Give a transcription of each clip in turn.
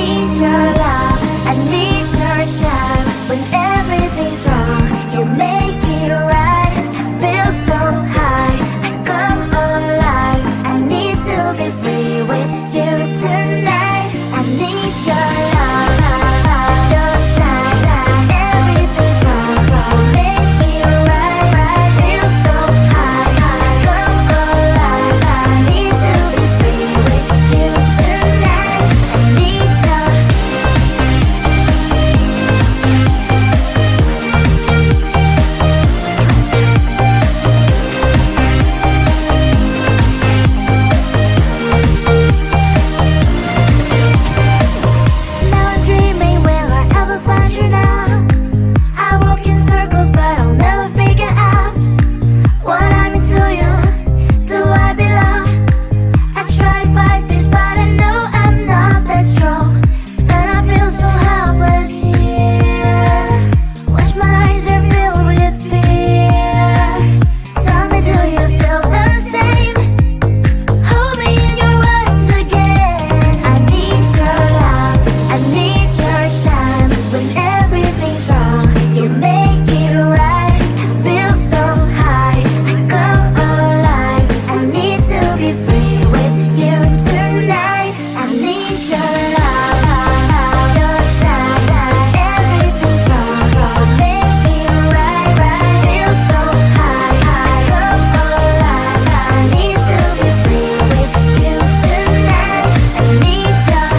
need your love, I need your time. When everything's wrong, you make it right. I feel so high, I come alive. I need to be free with you tonight. I need your love, your time. Everything's wrong, you make it right. I feel so high, I come alive. I need to be free with you tonight. I need your Now I'm dreaming, will I ever find you now? I walk in circles, but I'll never figure out what I mean to you. Do I belong? I try to fight this, but I know I'm not that strong. And I feel so helpless here. Watch my eyes are filled with fear. Tell me, do you feel the same? Hold me in your arms again. I need your love, I need your time. When everything's wrong, you make it right. I feel so high, I come alive. I need to be free with you tonight. I need your love, your time. Everything's wrong, make it right. I feel so high, I come alive. I need to be free with you tonight. I need your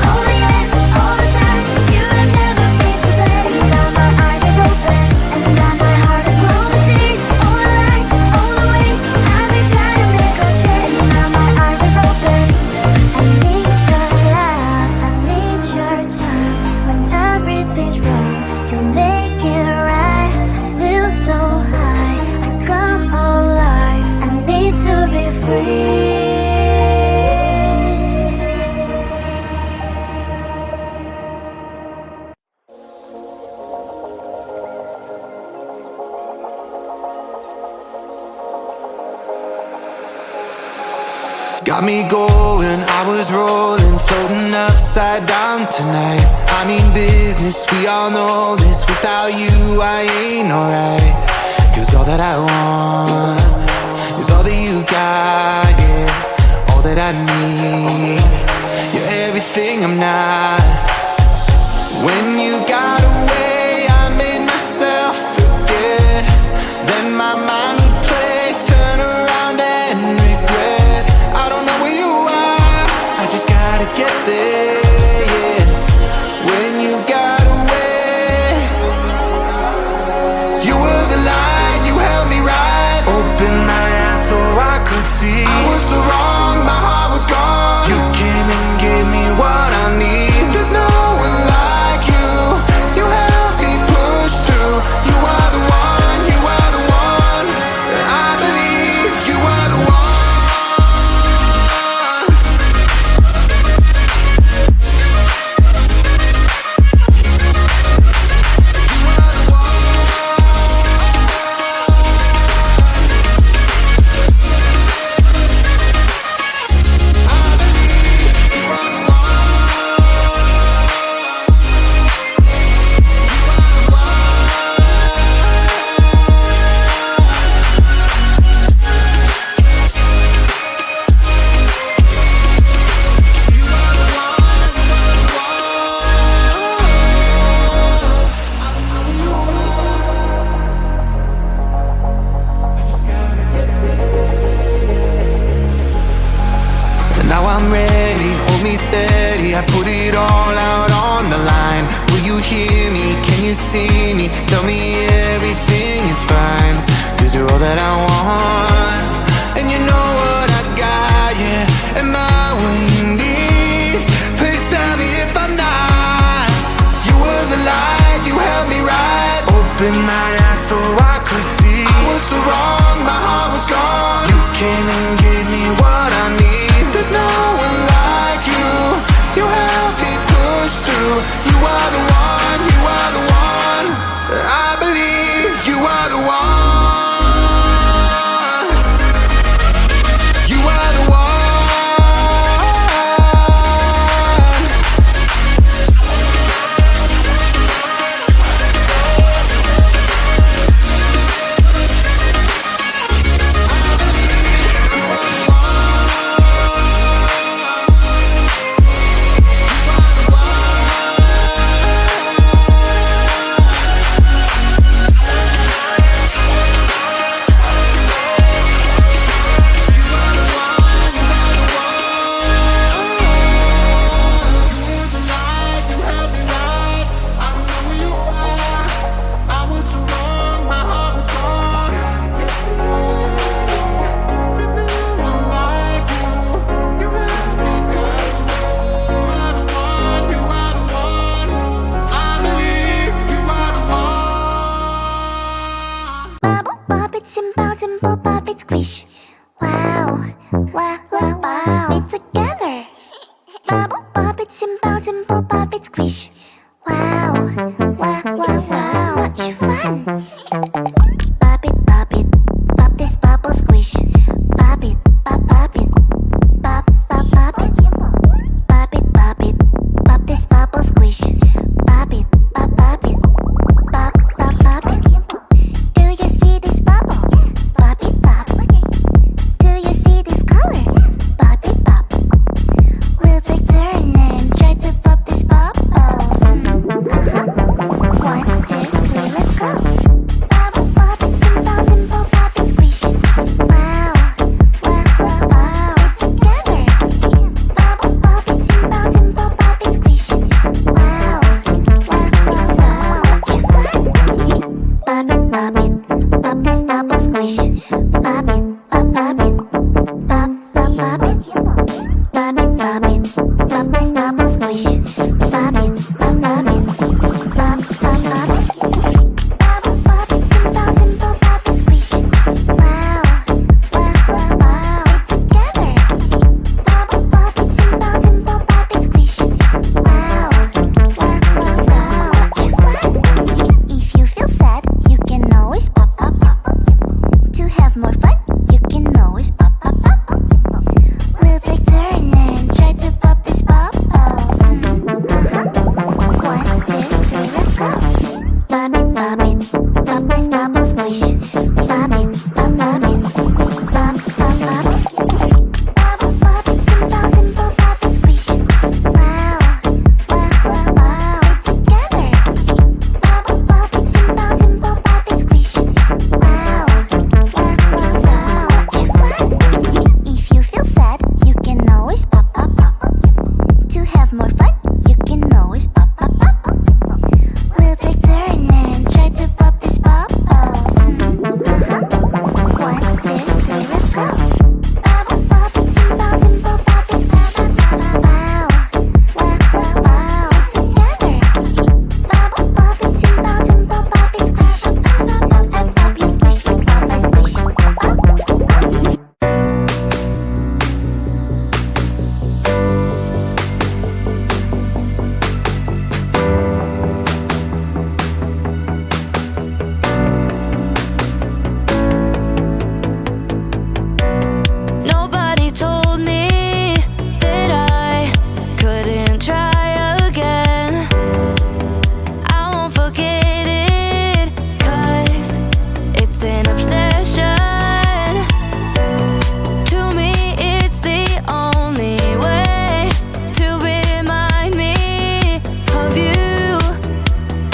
all the yes, all the time. You have never been to blame. Now my eyes are open, and now my heart is closed. The tears, all the lies, all the ways I've been trying to make a change. Now my eyes are open. I need your love, I need your time. When everything's wrong, you make it right. I feel so high, I come alive. I need to be free. Got me going, I was rolling, floating upside down tonight. I mean business, we all know this. Without you, I ain't alright. Cause all that I want is all that you got, yeah. All that I need, you're everything I'm not. When you got away, I made myself forget. Then my mind would play, turn around and regret. I don't know where you are, I just gotta get there, yeah. When you got away, you were the light, you held me right. Open my eyes so I could see. I was so wrong, my heart was gone. You came and gave me what I need. There's no one like you. You helped me push through. You are the one, you are the one. I believe you are the one. Now I'm ready, hold me steady. I put it all out on the line. Will you hear me? Can you see me? Tell me everything is fine. Cause you're all that I want. And you know what I got, yeah. Am I what you need? Please tell me if I'm not. You were the light, you held me right. Open my eyes so I could see. I was so wrong, my heart was gone. You came and gave me what I need. There's no one like you. You helped me push through. You are the one, you are the one. I believe you are the one. You are the one. it, simple, dimple, pop it, squish. Wow, wow, wow, so much fun. Pop it, pop this bubble, squish. Pop it, pop it, pop it. Pop it, pop this bubble, squish. Pop it, pop it, pop it. Do you see this bubble? Pop it, pop. Do you see this color? Pop it, pop. We'll take turn and try to pop this bubbles. 1, 2, 3, let's go. Pop it, simple, dimple, pop it, squish. Wow, wow, wow, wow, together. Pop it, simple, dimple, pop it, squish. Wow, wow, wow, so much fun. Pop it, pop this bubble, squish. Pop it, pop it, pop it. Pop it, pop this bubble, squish. Pop it, pop it, pop it. Pop it, simple, dimple, pop it, squish. Wow, wow, wow, wow, together. Pop it, simple, dimple, pop it, squish. Wow, wow, wow, so much fun. If you feel sad, you can always pop. To have more fun, you can always pop. We'll take turn and try to pop this bubbles. 1, 2, 3, let's go. Pop it, pop this bubble, squish. Pop it, pop it, pop it. Pop it, simple, dimple, pop it, squish. Wow, wow, wow, wow, together. Pop it, simple, dimple, pop it, squish. Wow, wow, wow, so much fun. If you feel sad, you can always pop. To have more fun, you can always pop. We'll take turn and try to pop this bubbles. 1, 2, 3, let's go. Pop it, simple, dimple, pop it, squish. Wow, wow, wow, wow, together. Pop it, simple, dimple, pop it, squish. Pop you squish, pop I squish. Nobody told me that I couldn't try again. I won't forget it, 'cause it's an obsession. To me, it's the only way to remind me of you.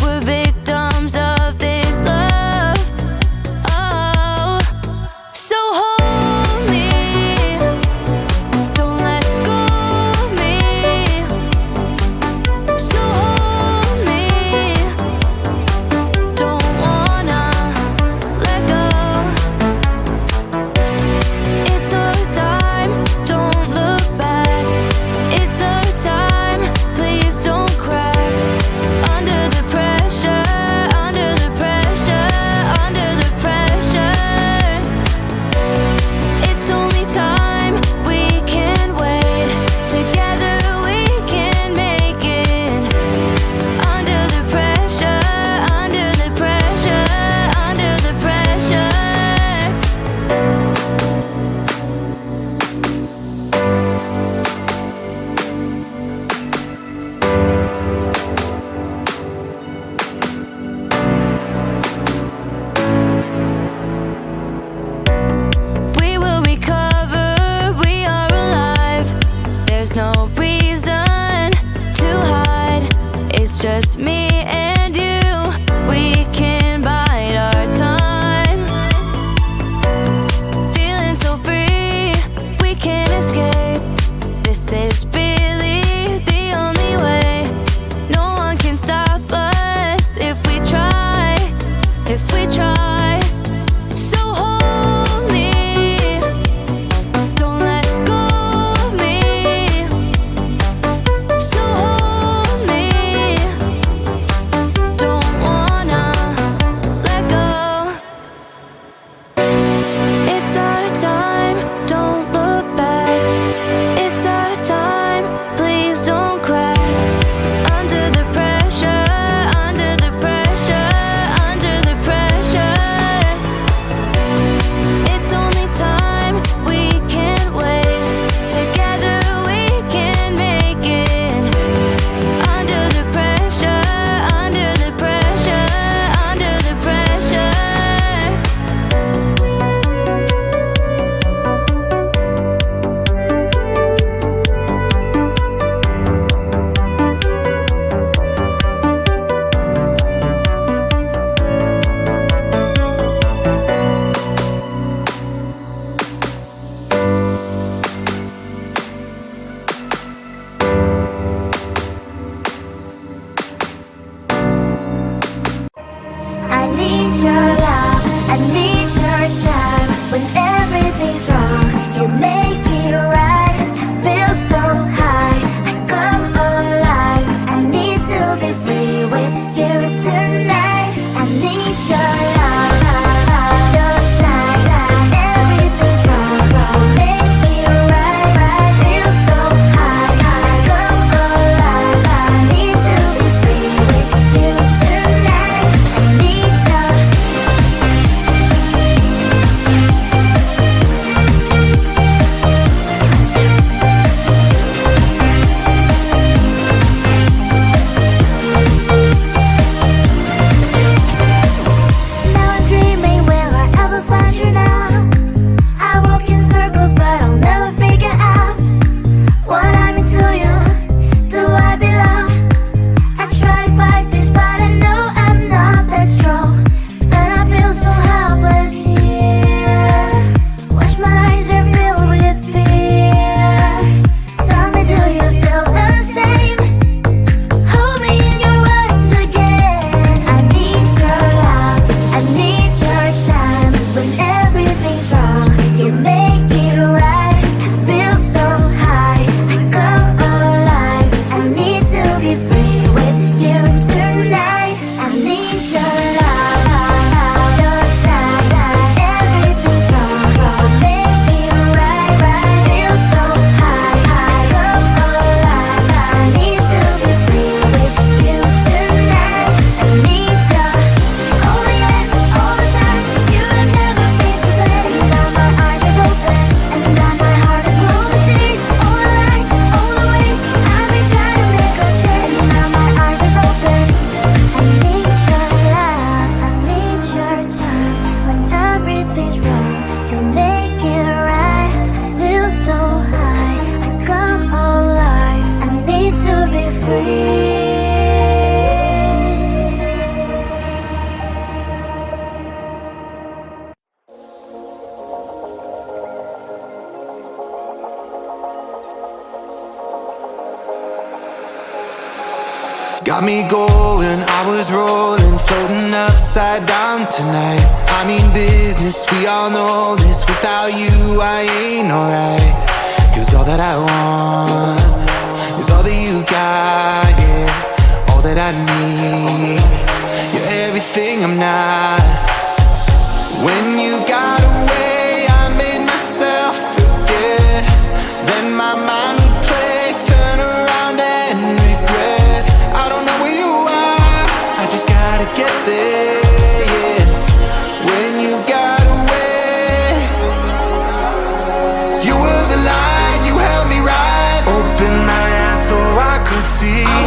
We're victims of this love. Oh, so hold me. Don't let go of me. So hold me. Don't wanna let go. It's our time, don't look back. It's our time, please don't cry. Under the pressure, under the pressure, under the pressure. It's only time, we can wait. Together we can make it. Under the pressure, under the pressure, under the pressure. We will recover, we are alive. There's no reason to hide. It's just me and you. We can bide our time. Feeling so free, we can escape. This is really the only way. No one can stop us if we try. If we try. So hold me. Don't let go of me. So hold me. Don't wanna be free. Got me going, I was rolling, floating upside down tonight. I mean business, we all know this. Without you, I ain't alright. Cause all that I want is all that you got, yeah. All that I need, you're everything I'm not. When you got away, I made myself forget. Then my mind would play, turn around and regret. I don't know where you are, I just gotta get there, yeah. When you got away, you were the light, you held me right. Open my eyes so I could see.